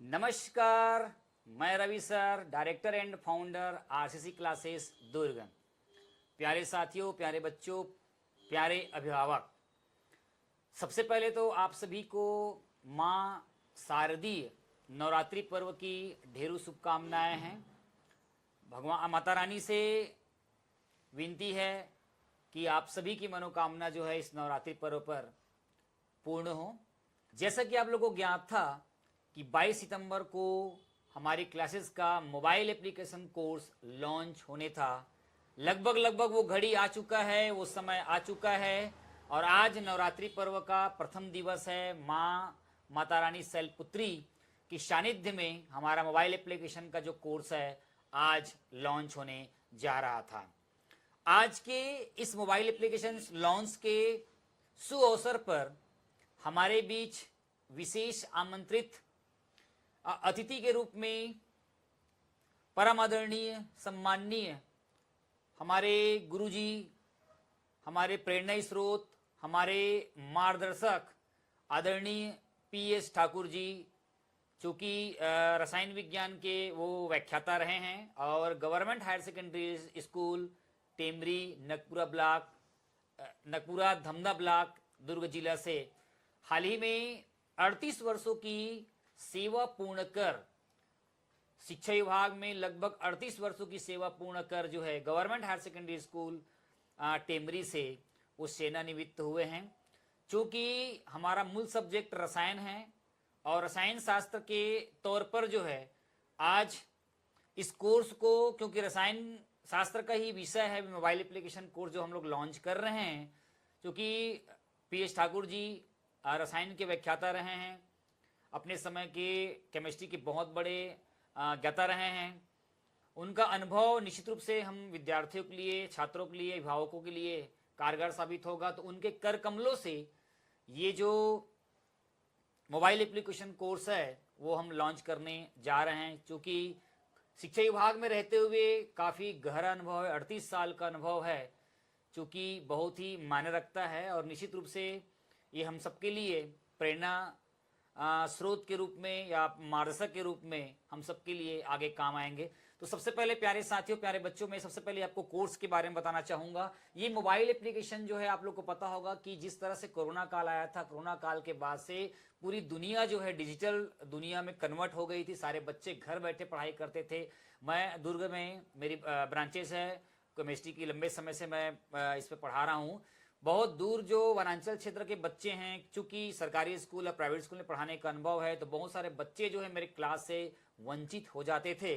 नमस्कार, मैं Ravi sir, director and founder RCC classes Durg. प्यारे साथियों, प्यारे बच्चों, प्यारे अभिभावक, सबसे पहले तो आप सभी को माँ शारदीय नवरात्रि पर्व की ढेरों शुभकामनाएं हैं। भगवान माता रानी से विनती है कि आप सभी की मनोकामना जो है इस नवरात्रि पर्व पर पूर्ण हो। जैसा कि आप लोगों को ज्ञात था कि 22 सितंबर को हमारी क्लासेस का मोबाइल एप्लीकेशन कोर्स लॉन्च होने था। लगभग वो घड़ी आ चुका है, वो समय आ चुका है और आज नवरात्रि पर्व का प्रथम दिवस है। माता रानी शैलपुत्री की सानिध्य में हमारा मोबाइल एप्लीकेशन का जो कोर्स है आज लॉन्च होने जा रहा था। आज के इस मोबाइल एप्लीकेशन लॉन्च के सुअवसर पर हमारे बीच विशेष आमंत्रित अतिथि के रूप में परम आदरणीय सम्माननीय हमारे गुरुजी, हमारे प्रेरणा स्रोत, हमारे मार्गदर्शक आदरणीय पीएस ठाकुर जी, चूँकि रसायन विज्ञान के वो व्याख्याता रहे हैं और government higher secondary school Temri Nakpura Dhamda block Durg जिला से हाल ही में 38 वर्षों की सेवा पूर्ण कर, शिक्षा विभाग में लगभग 38 वर्षों की सेवा पूर्ण कर जो है government higher secondary school Temri से वो सेवानिवृत्त हुए हैं। चूँकि हमारा मूल सब्जेक्ट रसायन है और रसायन शास्त्र के तौर पर जो है आज इस कोर्स को, क्योंकि रसायन शास्त्र का ही विषय है, मोबाइल एप्लीकेशन कोर्स जो हम लोग लॉन्च कर रहे हैं, क्योंकि पीएस ठाकुर जी रसायन के व्याख्याता रहे हैं, अपने समय के केमिस्ट्री के बहुत बड़े ज्ञाता रहे हैं। उनका अनुभव निश्चित रूप से हम विद्यार्थियों के लिए, छात्रों के लिए, अभिभावकों के लिए कारगर साबित होगा। तो उनके कर कमलों से ये जो मोबाइल एप्लीकेशन कोर्स है वो हम लॉन्च करने जा रहे हैं। क्योंकि शिक्षा विभाग में रहते हुए काफ़ी गहरा अनुभव है, 38 साल का अनुभव है, चूँकि बहुत ही मायने रखता है और निश्चित रूप से ये हम सबके लिए प्रेरणा स्रोत के रूप में या मार्गदर्शक के रूप में हम सबके लिए आगे काम आएंगे। तो सबसे पहले प्यारे साथियों, प्यारे बच्चों, मैं सबसे पहले आपको कोर्स के बारे में बताना चाहूँगा। ये मोबाइल एप्लीकेशन जो है, आप लोग को पता होगा कि जिस तरह से कोरोना काल आया था, कोरोना काल के बाद से पूरी दुनिया जो है डिजिटल दुनिया में कन्वर्ट हो गई थी। सारे बच्चे घर बैठे पढ़ाई करते थे। मैं दुर्ग में मेरी ब्रांचेस है केमिस्ट्री की, लंबे समय से मैं इस पर पढ़ा रहा हूँ। बहुत दूर जो वनांचल क्षेत्र के बच्चे हैं, चूंकि सरकारी स्कूल या प्राइवेट स्कूल में पढ़ाने का अनुभव है, तो बहुत सारे बच्चे जो है मेरे क्लास से वंचित हो जाते थे।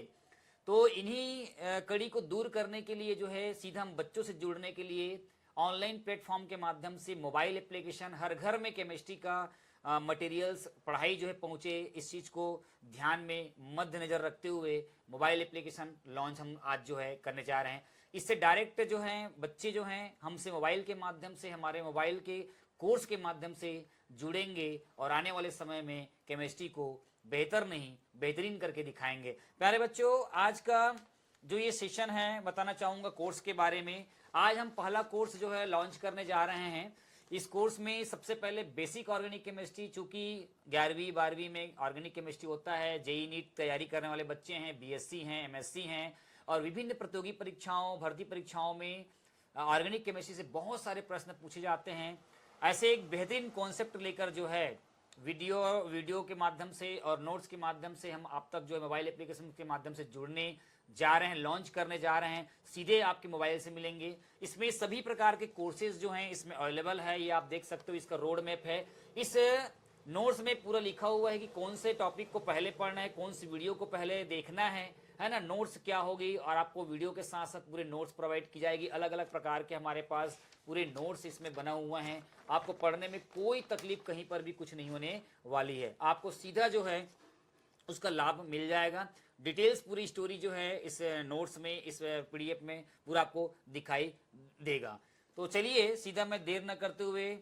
तो इन्हीं कड़ी को दूर करने के लिए जो है सीधा हम बच्चों से जुड़ने के लिए ऑनलाइन प्लेटफॉर्म के माध्यम से मोबाइल एप्लीकेशन, हर घर में केमिस्ट्री का मटेरियल्स, पढ़ाई जो है पहुँचे, इस चीज़ को ध्यान में मद्देनजर रखते हुए मोबाइल एप्लीकेशन लॉन्च हम आज जो है करने जा रहे हैं। इससे डायरेक्ट जो हैं बच्चे जो हैं हमसे मोबाइल के माध्यम से, हमारे मोबाइल के कोर्स के माध्यम से जुड़ेंगे और आने वाले समय में केमिस्ट्री को बेहतर नहीं बेहतरीन करके दिखाएंगे। प्यारे बच्चों, आज का जो ये सेशन है बताना चाहूँगा कोर्स के बारे में। आज हम पहला कोर्स जो है लॉन्च करने जा रहे हैं। इस कोर्स में सबसे पहले बेसिक ऑर्गेनिक केमिस्ट्री, चूँकि 11वीं 12वीं में ऑर्गेनिक केमिस्ट्री होता है, जेई नीट तैयारी करने वाले बच्चे हैं, बीएससी हैं, एमएससी हैं और विभिन्न प्रतियोगी परीक्षाओं, भर्ती परीक्षाओं में ऑर्गेनिक केमिस्ट्री से बहुत सारे प्रश्न पूछे जाते हैं। ऐसे एक बेहतरीन कॉन्सेप्ट लेकर जो है वीडियो के माध्यम से और नोट्स के माध्यम से हम आप तक जो है मोबाइल एप्लीकेशन के माध्यम से जुड़ने जा रहे हैं, लॉन्च करने जा रहे हैं। सीधे आपके मोबाइल से मिलेंगे। इसमें सभी प्रकार के कोर्सेज जो हैं इसमें अवेलेबल है, ये आप देख सकते हो। इसका रोड मैप है। इस नोट्स में पूरा लिखा हुआ है कि कौन से टॉपिक को पहले पढ़ना है, कौन सी वीडियो को पहले देखना है ना। नोट्स क्या होगी और आपको वीडियो के साथ साथ पूरे नोट्स प्रोवाइड की जाएगी। अलग अलग प्रकार के हमारे पास पूरे नोट्स इसमें बना हुआ हैं। आपको पढ़ने में कोई तकलीफ कहीं पर भी कुछ नहीं होने वाली है। आपको सीधा जो है उसका लाभ मिल जाएगा। डिटेल्स पूरी स्टोरी जो है इस नोट्स में, इस पीडीएफ में पूरा आपको दिखाई देगा। तो चलिए सीधा मैं देर न करते हुए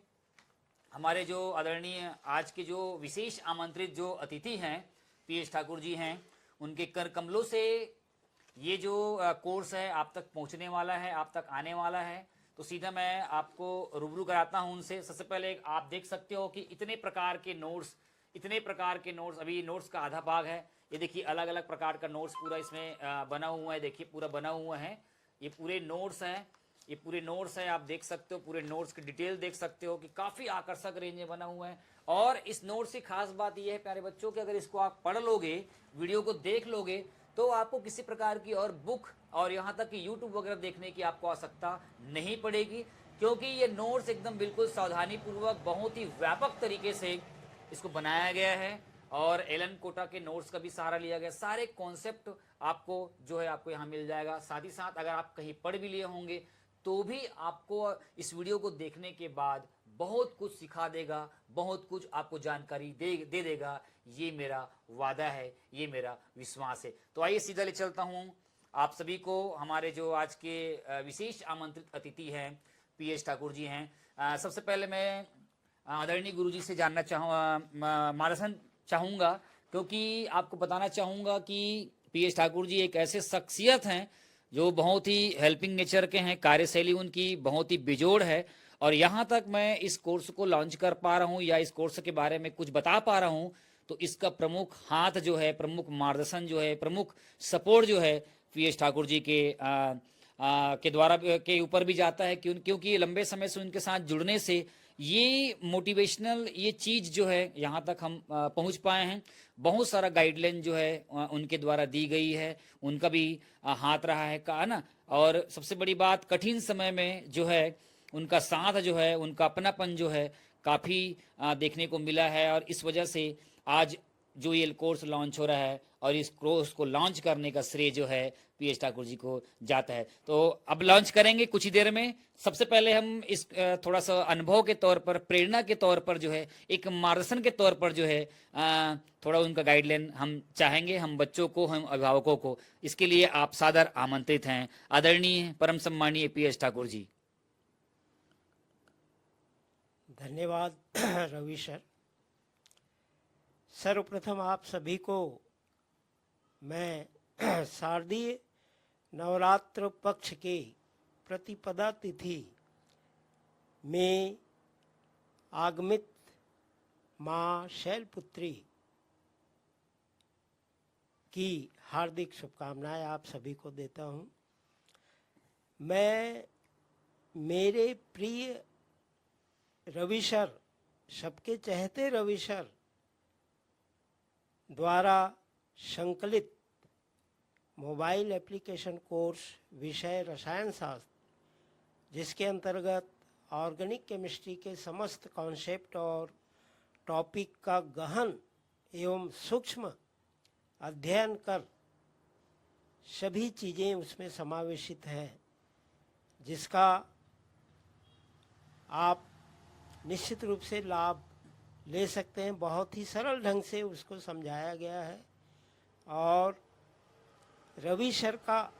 हमारे जो आदरणीय आज के जो विशेष आमंत्रित जो अतिथि हैं पीएस ठाकुर जी हैं, उनके कर कमलों से ये जो कोर्स है आप तक पहुंचने वाला है, आप तक आने वाला है। तो सीधा मैं आपको रूबरू कराता हूं उनसे। सबसे पहले आप देख सकते हो कि इतने प्रकार के नोट्स इतने प्रकार के नोट्स, अभी नोट्स का आधा भाग है। ये देखिए अलग अलग प्रकार का नोट्स पूरा इसमें बना हुआ है, देखिए पूरा बना हुआ है, ये पूरे नोट्स हैं, ये पूरे नोट्स हैं, आप देख सकते हो, पूरे नोट्स की डिटेल देख सकते हो कि काफ़ी आकर्षक रेंज में बना हुआ है। और इस नोट्स की खास बात यह है प्यारे बच्चों कि अगर इसको आप पढ़ लोगे, वीडियो को देख लोगे, तो आपको किसी प्रकार की और बुक और यहाँ तक कि यूट्यूब वगैरह देखने की आपको आवश्यकता नहीं पड़ेगी, क्योंकि ये नोट्स एकदम बिल्कुल सावधानी पूर्वक बहुत ही व्यापक तरीके से इसको बनाया गया है और एलन कोटा के नोट्स का भी सहारा लिया गया। सारे कॉन्सेप्ट आपको जो है आपको यहाँ मिल जाएगा। साथ ही साथ अगर आप कहीं पढ़ भी लिए होंगे तो भी आपको इस वीडियो को देखने के बाद बहुत कुछ सिखा देगा, बहुत कुछ आपको जानकारी दे देगा। ये मेरा वादा है, ये मेरा विश्वास है। तो आइए सीधा ले चलता हूँ आप सभी को, हमारे जो आज के विशेष आमंत्रित अतिथि हैं पीएच ठाकुर जी हैं। सबसे पहले मैं आदरणीय गुरुजी से जानना मार्गदर्शन चाहूँगा, क्योंकि आपको बताना चाहूँगा कि पीएच ठाकुर जी एक ऐसे शख्सियत हैं जो बहुत ही हेल्पिंग नेचर के हैं, कार्यशैली उनकी बहुत ही बेजोड़ है। और यहाँ तक मैं इस कोर्स को लॉन्च कर पा रहा हूँ या इस कोर्स के बारे में कुछ बता पा रहा हूँ, तो इसका प्रमुख हाथ जो है, प्रमुख मार्गदर्शन जो है, प्रमुख सपोर्ट जो है पीएच ठाकुर जी के द्वारा के ऊपर भी जाता है, क्योंकि लंबे समय से उनके साथ जुड़ने से ये मोटिवेशनल ये चीज़ जो है यहाँ तक हम पहुँच पाए हैं। बहुत सारा गाइडलाइन जो है उनके द्वारा दी गई है, उनका भी हाथ रहा है का ना। और सबसे बड़ी बात, कठिन समय में जो है उनका साथ जो है, उनका अपनापन जो है काफ़ी देखने को मिला है। और इस वजह से आज जो ये कोर्स लॉन्च हो रहा है और इस कोर्स को लॉन्च करने का श्रेय जो है पीएच ठाकुर जी को जाता है। तो अब लॉन्च करेंगे कुछ ही देर में। सबसे पहले हम इस थोड़ा सा अनुभव के तौर पर, प्रेरणा के तौर पर जो है, एक मार्गदर्शन के तौर पर जो है थोड़ा उनका गाइडलाइन हम चाहेंगे, हम बच्चों को, हम अभिभावकों को। इसके लिए आप सादर आमंत्रित हैं आदरणीय परम सम्मानीय पीएच ठाकुर जी। धन्यवाद रवि सर। सर्वप्रथम आप सभी को मैं शारदीय नवरात्र पक्ष के प्रतिपदा तिथि में आगमित माँ शैलपुत्री की हार्दिक शुभकामनाएं आप सभी को देता हूँ। मैं मेरे प्रिय रवि सर, सबके चहेते रवि सर द्वारा संकलित मोबाइल एप्लीकेशन कोर्स विषय रसायन शास्त्र, जिसके अंतर्गत ऑर्गेनिक केमिस्ट्री के समस्त कॉन्सेप्ट और टॉपिक का गहन एवं सूक्ष्म अध्ययन कर सभी चीज़ें उसमें समावेशित हैं, जिसका आप निश्चित रूप से लाभ ले सकते हैं। बहुत ही सरल ढंग से उसको समझाया गया है। और रवि सर का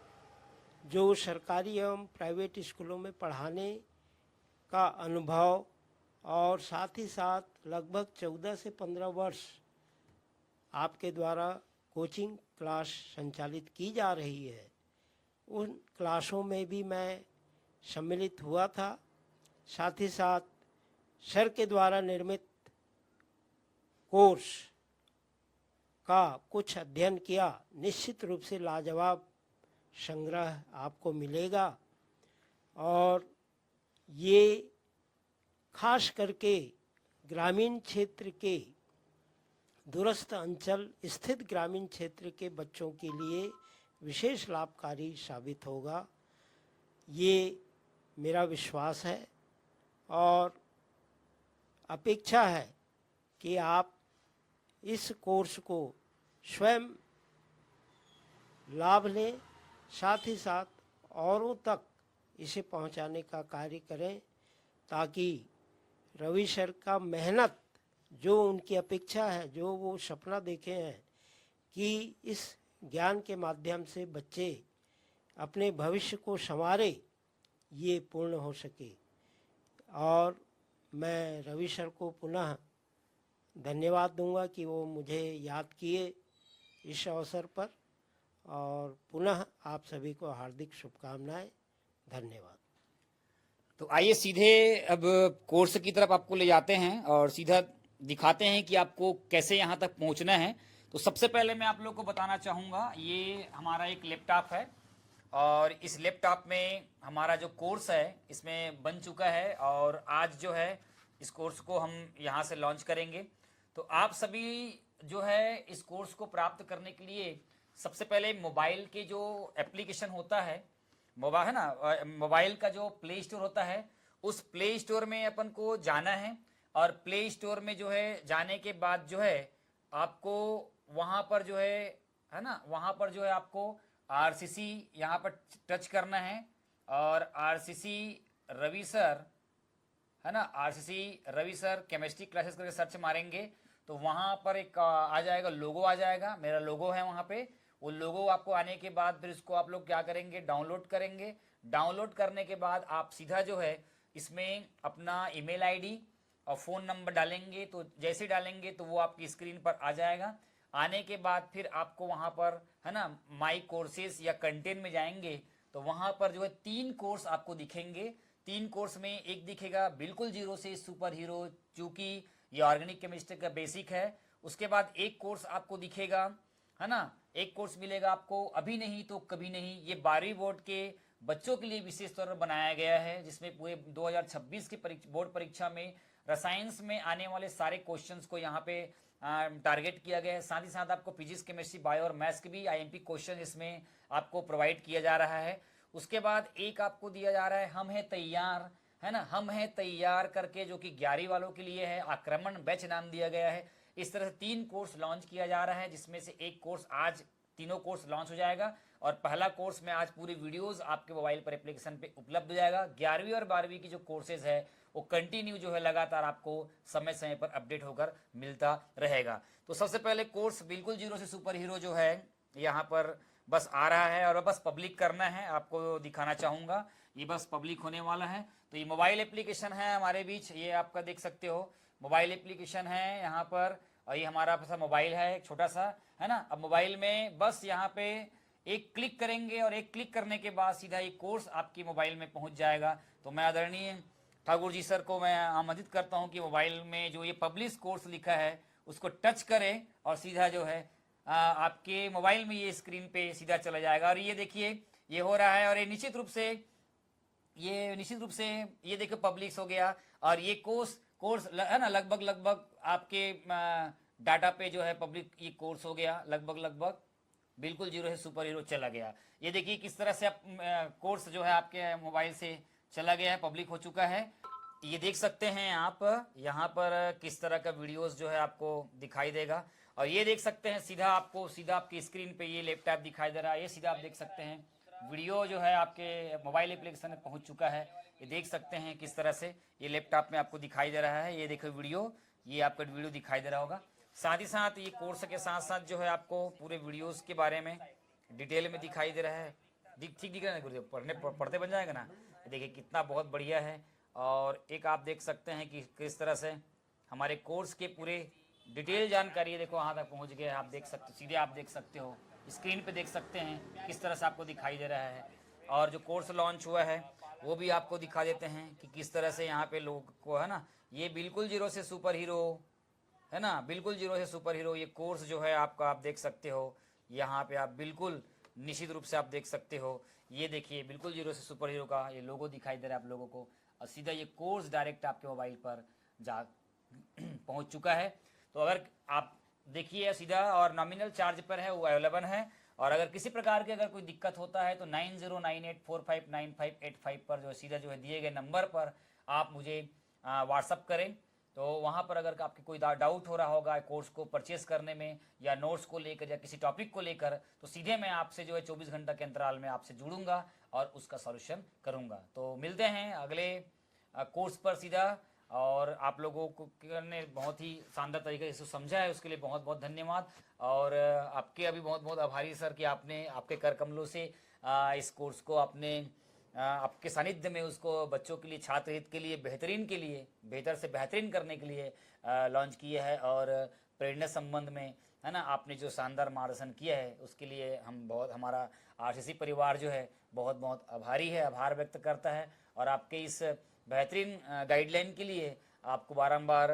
जो सरकारी एवं प्राइवेट स्कूलों में पढ़ाने का अनुभव और साथ ही साथ लगभग 14 से 15 वर्ष आपके द्वारा कोचिंग क्लास संचालित की जा रही है, उन क्लासों में भी मैं सम्मिलित हुआ था। साथ ही साथ सर के द्वारा निर्मित कोर्स का कुछ अध्ययन किया। निश्चित रूप से लाजवाब संग्रह आपको मिलेगा। और ये खास करके ग्रामीण क्षेत्र के, दूरस्थ अंचल स्थित ग्रामीण क्षेत्र के बच्चों के लिए विशेष लाभकारी साबित होगा, ये मेरा विश्वास है। और अपेक्षा है कि आप इस कोर्स को स्वयं लाभ लें, साथ ही साथ औरों तक इसे पहुंचाने का कार्य करें, ताकि रवि सर का मेहनत, जो उनकी अपेक्षा है, जो वो सपना देखे हैं कि इस ज्ञान के माध्यम से बच्चे अपने भविष्य को संवारे, ये पूर्ण हो सके। और मैं रवि सर को पुनः धन्यवाद दूंगा कि वो मुझे याद किए इस अवसर पर। और पुनः आप सभी को हार्दिक शुभकामनाएं। धन्यवाद। तो आइए सीधे अब कोर्स की तरफ आपको ले जाते हैं और सीधा दिखाते हैं कि आपको कैसे यहाँ तक पहुँचना है। तो सबसे पहले मैं आप लोग को बताना चाहूँगा, ये हमारा एक लैपटॉप है और इस लैपटॉप में हमारा जो कोर्स है इसमें बन चुका है और आज जो है इस कोर्स को हम यहाँ से लॉन्च करेंगे। तो आप सभी जो है इस कोर्स को प्राप्त करने के लिए सबसे पहले मोबाइल के जो एप्लीकेशन होता है, मोबाइल है ना, मोबाइल का जो प्ले स्टोर होता है उस प्ले स्टोर में अपन को जाना है और प्ले स्टोर में जो है जाने के बाद जो है आपको वहाँ पर जो है ना, वहाँ पर जो है आपको आरसीसी यहाँ पर टच करना है और आरसीसी रवि सर, है ना, RCC Ravi sir chemistry classes करके सर्च मारेंगे तो वहाँ पर एक आ जाएगा, लोगो आ जाएगा, मेरा लोगो है वहाँ पे। वो लोगो आपको आने के बाद फिर इसको आप लोग क्या करेंगे, डाउनलोड करेंगे। डाउनलोड करने के बाद आप सीधा जो है इसमें अपना ईमेल आईडी और फ़ोन नंबर डालेंगे। तो जैसे डालेंगे तो वो आपकी स्क्रीन पर आ जाएगा। आने के बाद फिर आपको वहाँ पर, है ना, माई कोर्सेज या कंटेंट में जाएंगे तो वहाँ पर जो है 3 कोर्स आपको दिखेंगे। 3 कोर्स में एक दिखेगा बिल्कुल जीरो से सुपर हीरो, चूँकि ये ऑर्गेनिक केमिस्ट्री का बेसिक है। उसके बाद एक कोर्स आपको दिखेगा, है ना, एक कोर्स मिलेगा आपको अभी नहीं तो कभी नहीं। ये 12वीं बोर्ड के बच्चों के लिए विशेष तौर पर बनाया गया है, जिसमें पूरे 2026 की बोर्ड परीक्षा में रसायन में आने वाले सारे क्वेश्चंस को यहाँ पे टारगेट किया गया है। साथ ही साथ आपको फिजिक्स, केमिस्ट्री, बायो और मैथ्स के भी आईएमपी क्वेश्चन इसमें आपको प्रोवाइड किया जा रहा है। उसके बाद एक आपको दिया जा रहा है हम हैं तैयार, है ना, हम हैं तैयार करके, जो कि 11वीं वालों के लिए है, आक्रमण बैच नाम दिया गया है। इस तरह से 3 कोर्स लॉन्च किया जा रहा है, जिसमें से एक कोर्स आज, तीनों कोर्स लॉन्च हो जाएगा और पहला कोर्स में आज पूरी वीडियोस आपके मोबाइल पर एप्लीकेशन पे उपलब्ध हो जाएगा। 11वीं और 12वीं की जो कोर्सेज है वो कंटिन्यू जो है लगातार आपको समय समय पर अपडेट होकर मिलता रहेगा। तो सबसे पहले कोर्स बिल्कुल जीरो से सुपर हीरो जो है यहाँ पर बस आ रहा है और बस पब्लिक करना है, आपको दिखाना चाहूँगा। ये बस पब्लिक होने वाला है। तो ये मोबाइल एप्लीकेशन है हमारे बीच, ये आपका देख सकते हो मोबाइल एप्लीकेशन है यहाँ पर, और ये हमारा सा मोबाइल है एक छोटा सा, है ना। अब मोबाइल में बस यहाँ पे एक क्लिक करेंगे और एक क्लिक करने के बाद सीधा ये कोर्स आपकी मोबाइल में पहुँच जाएगा। तो मैं आदरणीय ठाकुर जी सर को मैं आमंत्रित करता हूँ कि मोबाइल में जो ये पब्लिश कोर्स लिखा है उसको टच करें और सीधा जो है आपके मोबाइल में ये स्क्रीन पे सीधा चला जाएगा। और ये देखिए ये हो रहा है और ये निश्चित रूप से ये देखो पब्लिश हो गया और ये कोर्स है ना, लगभग आपके डाटा पे जो है पब्लिक ये कोर्स हो गया, लगभग बिल्कुल जीरो से सुपर हीरो चला गया। ये देखिए किस तरह से आप कोर्स जो है आपके मोबाइल से चला गया है, पब्लिक हो चुका है। ये देख सकते हैं आप यहाँ पर किस तरह का वीडियोस जो है आपको दिखाई देगा और ये देख सकते हैं सीधा आपकी स्क्रीन पे ये लैपटॉप दिखाई दे रहा है। ये सीधा आप देख सकते हैं वीडियो जो है आपके मोबाइल एप्लीकेशन में पहुंच चुका है। ये देख सकते हैं किस तरह से ये लैपटॉप में आपको दिखाई दे रहा है। ये देखो वीडियो, ये आपका वीडियो दिखाई दे रहा होगा। साथ ही साथ ये कोर्स के साथ साथ जो है आपको पूरे वीडियोस के बारे में डिटेल में दिखाई दे रहा है। ठीक दिख रहा है गुरुदेव, पढ़ते बन जाएगा ना। देखिए कितना बहुत बढ़िया है। और एक आप देख सकते हैं कि किस तरह से हमारे कोर्स के पूरे डिटेल जानकारी, देखो वहाँ तक पहुँच गए। आप देख सकते, सीधे आप देख सकते हो स्क्रीन पे, देख सकते हैं किस तरह से आपको दिखाई दे रहा है। और जो कोर्स लॉन्च हुआ है वो भी आपको दिखा देते हैं कि किस तरह से यहाँ पे लोग को, है ना, ये बिल्कुल जीरो से सुपर हीरो, है ना, बिल्कुल जीरो से सुपर हीरो ये कोर्स जो है आपका, आप देख सकते हो यहाँ पे, आप बिल्कुल निश्चित रूप से आप देख सकते हो। ये देखिए बिल्कुल जीरो से सुपर हीरो का ये लोगो दिखाई दे रहा है आप लोगों को और सीधा ये कोर्स डायरेक्ट आपके मोबाइल पर जा पहुँच चुका है। तो अगर आप देखिए सीधा और नॉमिनल चार्ज पर है, वो अवेलेबल है। और अगर किसी प्रकार की अगर कोई दिक्कत होता है तो 9098459585 पर जो सीधा जो है दिए गए नंबर पर आप मुझे व्हाट्सअप करें। तो वहाँ पर अगर आपकी कोई डाउट हो रहा होगा कोर्स को परचेस करने में या नोट्स को लेकर या किसी टॉपिक को लेकर, तो सीधे मैं आपसे जो है 24 घंटा के अंतराल में आपसे जुड़ूंगा और उसका सॉल्यूशन करूंगा। तो मिलते हैं अगले कोर्स पर सीधा। और आप लोगों को ने बहुत ही शानदार तरीके से समझा है, उसके लिए बहुत बहुत धन्यवाद। और आपके अभी बहुत बहुत आभारी सर कि आपने आपके कर कमलों से इस कोर्स को आपने आपके सानिध्य में उसको बच्चों के लिए, छात्र हित के लिए, बेहतर से बेहतरीन करने के लिए लॉन्च किया है। और प्रेरणा संबंध में, है ना, आपने जो शानदार मार्गदर्शन किया है उसके लिए हमारा आरसीसी परिवार जो है बहुत बहुत आभारी है, आभार व्यक्त करता है। और आपके इस बेहतरीन गाइडलाइन के लिए आपको बारंबार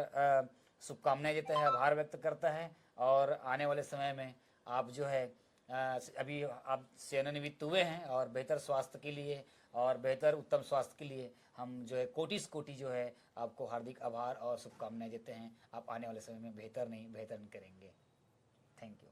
शुभकामनाएं देता है, आभार व्यक्त करता है। और आने वाले समय में आप जो है अभी आप सेवानिवृत्त हुए हैं और बेहतर स्वास्थ्य के लिए और बेहतर उत्तम स्वास्थ्य के लिए हम जो है कोटि जो है आपको हार्दिक आभार और शुभकामनाएं देते हैं। आप आने वाले समय में बेहतर नहीं करेंगे। Thank you.